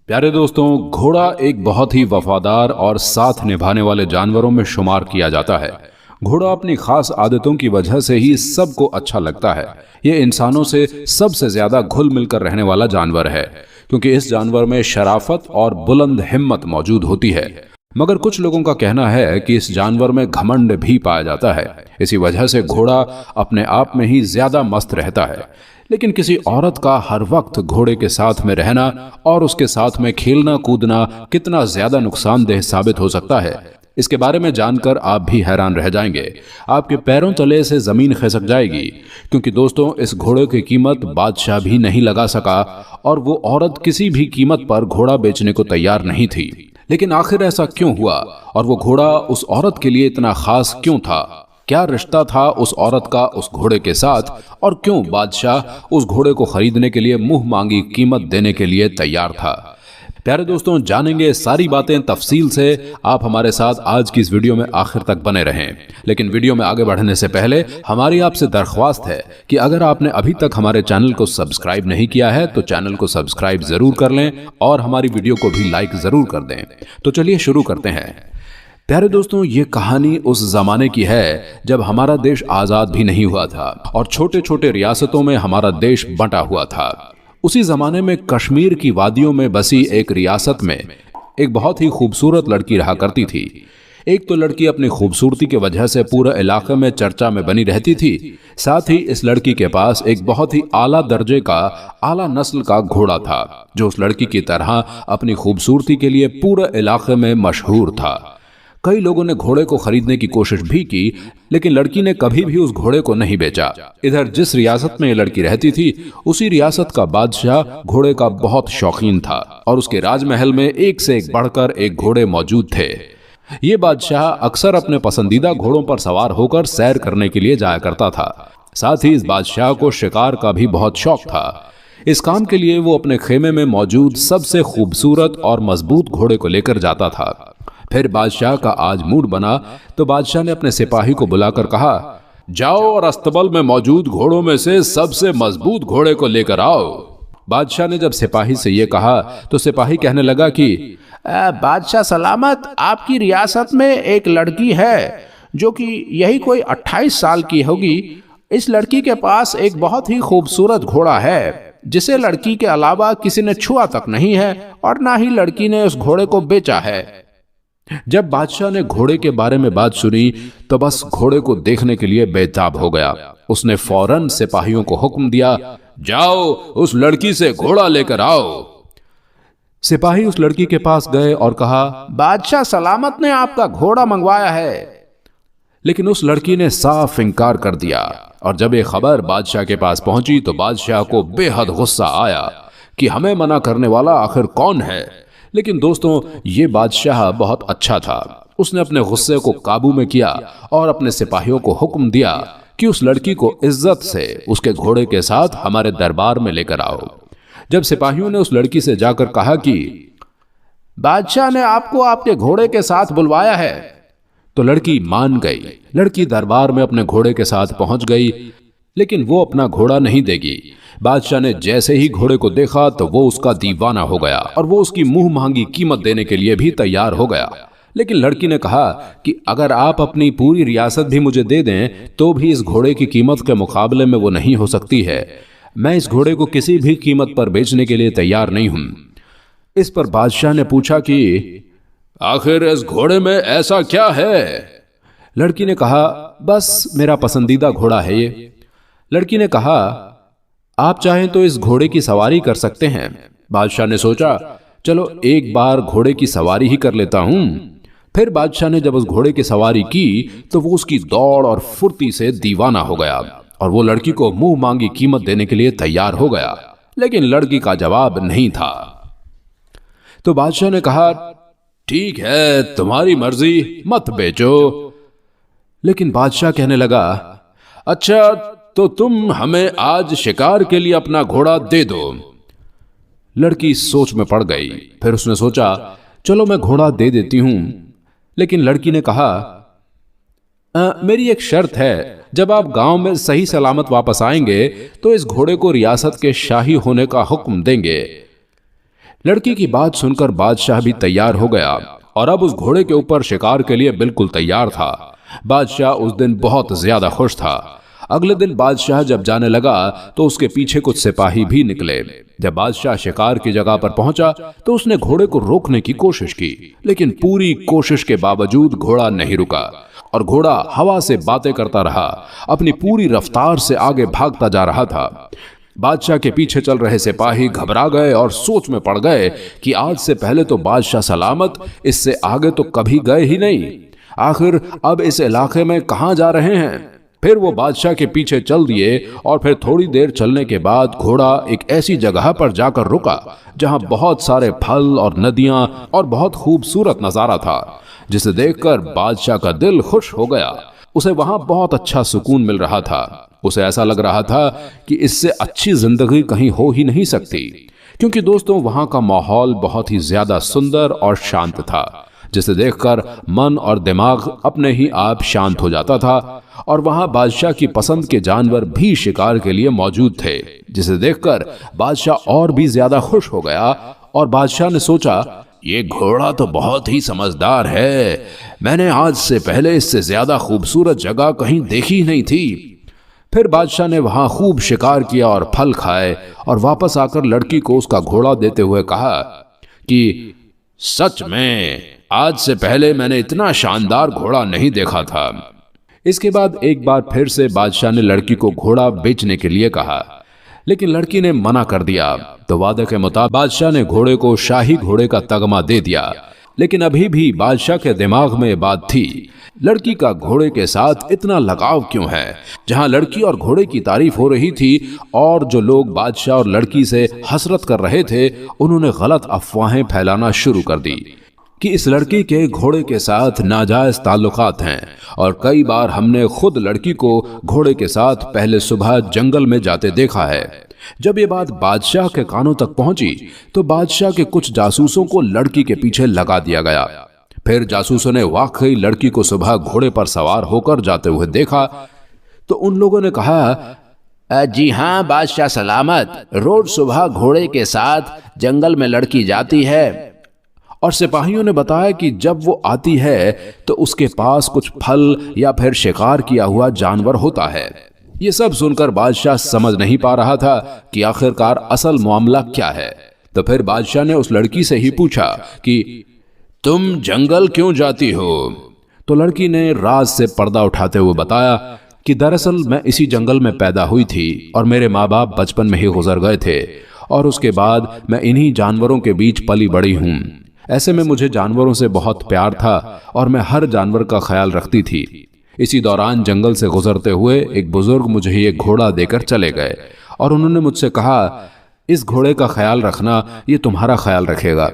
प्यारे दोस्तों, घोड़ा एक बहुत ही वफादार और साथ निभाने वाले जानवरों में शुमार किया जाता है। घोड़ा अपनी खास आदतों की वजह से ही सबको अच्छा लगता है। ये इंसानों से सबसे ज्यादा घुल मिलकर रहने वाला जानवर है, क्योंकि इस जानवर में शराफत और बुलंद हिम्मत मौजूद होती है। मगर कुछ लोगों का कहना है कि इस जानवर में घमंड भी पाया जाता है। इसी वजह से घोड़ा अपने आप में ही ज्यादा मस्त रहता है। लेकिन किसी औरत का हर वक्त घोड़े के साथ में रहना और उसके साथ में खेलना कूदना कितना ज्यादा नुकसानदेह साबित हो सकता है, इसके बारे में जानकर आप भी हैरान रह जाएंगे। आपके पैरों तले से जमीन खिसक जाएगी, क्योंकि दोस्तों इस घोड़े की कीमत बादशाह भी नहीं लगा सका और वो औरत किसी भी कीमत पर घोड़ा बेचने को तैयार नहीं थी। लेकिन आखिर ऐसा क्यों हुआ और वो घोड़ा उस औरत के लिए इतना खास क्यों था? क्या रिश्ता था उस औरत का उस घोड़े के साथ और क्यों बादशाह उस घोड़े को खरीदने के लिए मुंह मांगी कीमत देने के लिए तैयार था? प्यारे दोस्तों, जानेंगे सारी बातें तफसील से। आप हमारे साथ आज की इस वीडियो में आखिर तक बने रहें। लेकिन वीडियो में आगे बढ़ने से पहले हमारी आपसे दरख्वास्त है कि अगर आपने अभी तक हमारे चैनल को सब्सक्राइब नहीं किया है तो चैनल को सब्सक्राइब जरूर कर लें और हमारी वीडियो को भी लाइक जरूर कर दें। तो चलिए शुरू करते हैं। प्यारे दोस्तों, ये कहानी उस जमाने की है जब हमारा देश आजाद भी नहीं हुआ था और छोटे छोटे रियासतों में हमारा देश बंटा हुआ था। उसी जमाने में कश्मीर की वादियों में बसी एक रियासत में एक बहुत ही खूबसूरत लड़की रहा करती थी। एक तो लड़की अपनी खूबसूरती की वजह से पूरे इलाके में चर्चा में बनी रहती थी। साथ ही इस लड़की के पास एक बहुत ही आला दर्जे का आला नस्ल का घोड़ा था, जो उस लड़की की तरह अपनी खूबसूरती के लिए पूरे इलाके में मशहूर था। कई लोगों ने घोड़े को खरीदने की कोशिश भी की, लेकिन लड़की ने कभी भी उस घोड़े को नहीं बेचा। इधर जिस रियासत में ये लड़की रहती थी, उसी रियासत का बादशाह घोड़े का बहुत शौकीन था और उसके राजमहल में एक से एक बढ़कर एक घोड़े मौजूद थे। ये बादशाह अक्सर अपने पसंदीदा घोड़ों पर सवार होकर सैर करने के लिए जाया करता था। साथ ही इस बादशाह को शिकार का भी बहुत शौक था। इस काम के लिए वो अपने खेमे में मौजूद सबसे खूबसूरत और मजबूत घोड़े को लेकर जाता था। फिर बादशाह का आज मूड बना तो बादशाह ने अपने सिपाही को बुलाकर कहा, जाओ और अस्तबल में मौजूद घोड़ों में से सबसे मजबूत घोड़े को लेकर आओ। बादशाह ने जब सिपाही से यह कहा तो सिपाही कहने लगा कि बादशाह सलामत, आपकी रियासत में एक लड़की है जो कि यही कोई 28 साल की होगी। इस लड़की के पास एक बहुत ही खूबसूरत घोड़ा है, जिसे लड़की के अलावा किसी ने छुआ तक नहीं है और ना ही लड़की ने उस घोड़े को बेचा है। जब बादशाह ने घोड़े के बारे में बात सुनी तो बस घोड़े को देखने के लिए बेताब हो गया। उसने फौरन सिपाहियों को हुक्म दिया, जाओ उस लड़की से घोड़ा लेकर आओ। सिपाही उस लड़की के पास गए और कहा, बादशाह सलामत ने आपका घोड़ा मंगवाया है। लेकिन उस लड़की ने साफ इनकार कर दिया और जब ये खबर बादशाह के पास पहुंची तो बादशाह को बेहद गुस्सा आया कि हमें मना करने वाला आखिर कौन है। लेकिन दोस्तों, ये बादशाह बहुत अच्छा था। उसने अपने गुस्से को काबू में किया और अपने सिपाहियों को हुक्म दिया कि उस लड़की को इज्जत से उसके घोड़े के साथ हमारे दरबार में लेकर आओ। जब सिपाहियों ने उस लड़की से जाकर कहा कि बादशाह ने आपको आपके घोड़े के साथ बुलवाया है, तो लड़की मान गई। लड़की दरबार में अपने घोड़े के साथ पहुंच गई, लेकिन वो अपना घोड़ा नहीं देगी। बादशाह ने जैसे ही घोड़े को देखा तो वो उसका दीवाना हो गया और वो उसकी मुंह मांगी कीमत देने के लिए भी तैयार हो गया। लेकिन लड़की ने कहा कि अगर आप अपनी पूरी रियासत भी मुझे दे दें तो भी इस घोड़े की कीमत के मुकाबले में वो नहीं हो सकती है। मैं इस घोड़े को किसी भी कीमत पर बेचने के लिए तैयार नहीं हूं। इस पर बादशाह ने पूछा कि आखिर इस घोड़े में ऐसा क्या है? लड़की ने कहा, बस मेरा पसंदीदा घोड़ा है ये। लड़की ने कहा, आप चाहें तो इस घोड़े की सवारी कर सकते हैं। बादशाह ने सोचा, चलो एक बार घोड़े की सवारी ही कर लेता हूं। फिर बादशाह ने जब उस घोड़े की सवारी की तो वो उसकी दौड़ और फुर्ती से दीवाना हो गया और वो लड़की को मुंह मांगी कीमत देने के लिए तैयार हो गया। लेकिन लड़की का जवाब नहीं था। तो बादशाह ने कहा, ठीक है, तुम्हारी मर्जी, मत बेचो। लेकिन बादशाह कहने लगा, अच्छा तो तुम हमें आज शिकार के लिए अपना घोड़ा दे दो। लड़की सोच में पड़ गई। फिर उसने सोचा, चलो मैं घोड़ा दे देती हूं। लेकिन लड़की ने कहा, मेरी एक शर्त है, जब आप गांव में सही सलामत वापस आएंगे तो इस घोड़े को रियासत के शाही होने का हुक्म देंगे। लड़की की बात सुनकर बादशाह भी तैयार हो गया और अब उस घोड़े के ऊपर शिकार के लिए बिल्कुल तैयार था। बादशाह उस दिन बहुत ज्यादा खुश था। अगले दिन बादशाह जब जाने लगा तो उसके पीछे कुछ सिपाही भी निकले। जब बादशाह शिकार की जगह पर पहुंचा तो उसने घोड़े को रोकने की कोशिश की, लेकिन पूरी कोशिश के बावजूद घोड़ा नहीं रुका और घोड़ा हवा से बातें करता रहा, अपनी पूरी रफ्तार से आगे भागता जा रहा था। बादशाह के पीछे चल रहे सिपाही घबरा गए और सोच में पड़ गए कि आज से पहले तो बादशाह सलामत, इससे आगे तो कभी गए ही नहीं। आखिर अब इस इलाके में कहां जा रहे हैं? फिर वो बादशाह के पीछे चल दिए और फिर थोड़ी देर चलने के बाद घोड़ा एक ऐसी जगह पर जाकर रुका जहां बहुत सारे फल और नदियां और बहुत खूबसूरत नजारा था, जिसे देखकर बादशाह का दिल खुश हो गया। उसे वहां बहुत अच्छा सुकून मिल रहा था। उसे ऐसा लग रहा था कि इससे अच्छी जिंदगी कहीं हो ही नहीं सकती, क्योंकि दोस्तों वहां का माहौल बहुत ही ज्यादा सुंदर और शांत था, जिसे देखकर मन और दिमाग अपने ही आप शांत हो जाता था। और वहां बादशाह की पसंद के जानवर भी शिकार के लिए मौजूद थे, जिसे देखकर बादशाह और भी ज्यादा खुश हो गया। और बादशाह ने सोचा, ये घोड़ा तो बहुत ही समझदार है, मैंने आज से पहले इससे ज्यादा खूबसूरत जगह कहीं देखी नहीं थी। फिर बादशाह ने वहां खूब शिकार किया और फल खाए और वापस आकर लड़की को उसका घोड़ा देते हुए कहा कि सच में आज से पहले मैंने इतना शानदार घोड़ा नहीं देखा था। इसके बाद एक बार फिर से बादशाह ने लड़की को घोड़ा बेचने के लिए कहा, लेकिन लड़की ने मना कर दिया। तो वादे के मुताबिक बादशाह ने घोड़े को शाही घोड़े का तगमा दे दिया। लेकिन अभी भी बादशाह के दिमाग में ये बात थी, लड़की का घोड़े के साथ इतना लगाव क्यों है? जहां लड़की और घोड़े की तारीफ हो रही थी और जो लोग बादशाह और लड़की से हसरत कर रहे थे, उन्होंने गलत अफवाहें फैलाना शुरू कर दी कि इस लड़की के घोड़े के साथ नाजायज ताल्लुकात हैं। और कई बार हमने खुद लड़की को घोड़े के साथ पहले सुबह जंगल में जाते देखा है। जब ये बात बादशाह के कानों तक पहुंची तो बादशाह के कुछ जासूसों को लड़की के पीछे लगा दिया गया। फिर जासूसों ने वाकई लड़की को सुबह घोड़े पर सवार होकर जाते हुए देखा तो उन लोगों ने कहा, जी हाँ बादशाह सलामत, रोज सुबह घोड़े के साथ जंगल में लड़की जाती है। और सिपाहियों ने बताया कि जब वो आती है तो उसके पास कुछ फल या फिर शिकार किया हुआ जानवर होता है। ये सब सुनकर बादशाह समझ नहीं पा रहा था कि आखिरकार असल मामला क्या है। तो फिर बादशाह ने उस लड़की से ही पूछा कि तुम जंगल क्यों जाती हो? तो लड़की ने राज से पर्दा उठाते हुए बताया कि दरअसल मैं इसी जंगल में पैदा हुई थी और मेरे माँ बाप बचपन में ही गुजर गए थे और उसके बाद मैं इन्हीं जानवरों के बीच पली बड़ी हूँ। ऐसे में मुझे जानवरों से बहुत प्यार था और मैं हर जानवर का ख्याल रखती थी। इसी दौरान जंगल से गुजरते हुए एक बुजुर्ग मुझे ये घोड़ा देकर चले गए और उन्होंने मुझसे कहा, इस घोड़े का ख्याल रखना, ये तुम्हारा ख्याल रखेगा।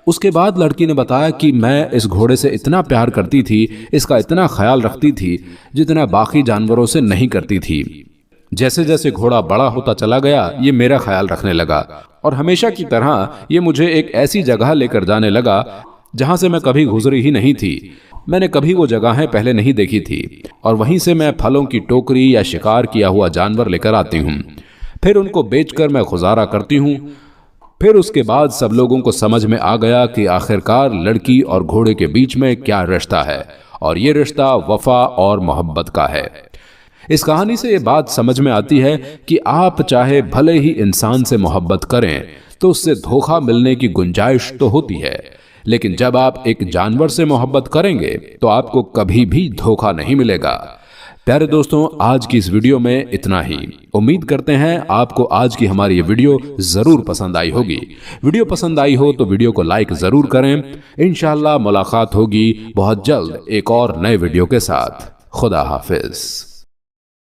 उसके बाद लड़की ने बताया कि मैं इस घोड़े से इतना प्यार करती थी, इसका इतना ख्याल रखती थी जितना बाकी जानवरों से नहीं करती थी। जैसे जैसे घोड़ा बड़ा होता चला गया, ये मेरा ख्याल रखने लगा और हमेशा की तरह ये मुझे एक ऐसी जगह लेकर जाने लगा जहां से मैं कभी गुजरी ही नहीं थी। मैंने कभी वो जगहें पहले नहीं देखी थी और वहीं से मैं फलों की टोकरी या शिकार किया हुआ जानवर लेकर आती हूँ। फिर उनको बेचकर मैं गुजारा करती हूँ। फिर उसके बाद सब लोगों को समझ में आ गया कि आखिरकार लड़की और घोड़े के बीच में क्या रिश्ता है और ये रिश्ता वफा और मोहब्बत का है। इस कहानी से ये बात समझ में आती है कि आप चाहे भले ही इंसान से मोहब्बत करें तो उससे धोखा मिलने की गुंजाइश तो होती है, लेकिन जब आप एक जानवर से मोहब्बत करेंगे तो आपको कभी भी धोखा नहीं मिलेगा। प्यारे दोस्तों, आज की इस वीडियो में इतना ही। उम्मीद करते हैं आपको आज की हमारी ये वीडियो जरूर पसंद आई होगी। वीडियो पसंद आई हो तो वीडियो को लाइक जरूर करें। इंशाल्लाह मुलाकात होगी बहुत जल्द एक और नए वीडियो के साथ। खुदा हाफिज।